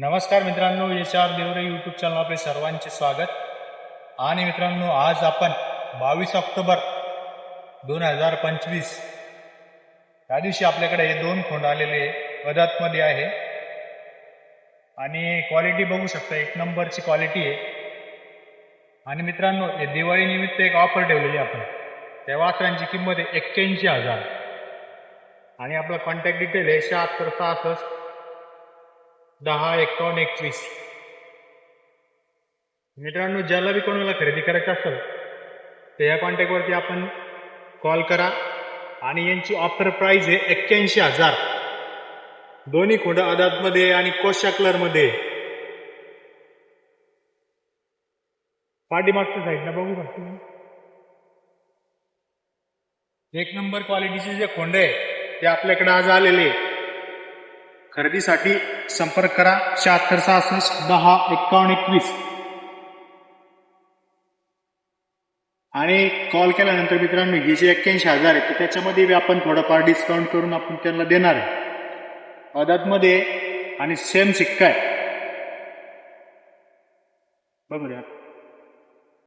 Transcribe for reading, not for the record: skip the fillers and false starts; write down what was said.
नमस्कार मित्रांनो, यशार Deore YouTube channel आपले सर्वांचे स्वागत. आणि मित्रांनो, आज आपण 22 ऑक्टोबर 2025 या दिवशी आपल्याकडे हे दोन खोंड आलेले पदार्थमध्ये आहे आणि क्वालिटी बघू शकता, एक नंबरची क्वालिटी आहे. आणि मित्रांनो, हे दिवाळी निमित्त एक ऑफर ठेवलेली आपण. त्या वासरांची किंमत आहे 81,000 आणि आपला कॉन्टॅक्ट डिटेल आहे 7666 105121. मित्रांनो, ज्याला बी कोणाला खरेदी करायचं असेल तर या कॉन्टॅक्टवरती आपण कॉल करा. आणि यांची ऑफर प्राइस आहे 81,000. दोन्ही खोंड आदातमध्ये आणि कोशा कलरमध्ये. पाठीमागच्या साईडला बघू शकतो, एक नंबर क्वालिटीचे जे खोंड आहे ते आपल्याकडे आज आलेले. खरेदीसाठी संपर्क करा 7666 105121 आणि कॉल केल्यानंतर मित्रांनो, ही जे 81,000 आहे तर त्याच्यामध्ये बी आपण थोडंफार डिस्काउंट करून आपण त्यांना देणार आहे. आदातमध्ये आणि सेम सिक्का आहे, बघूया.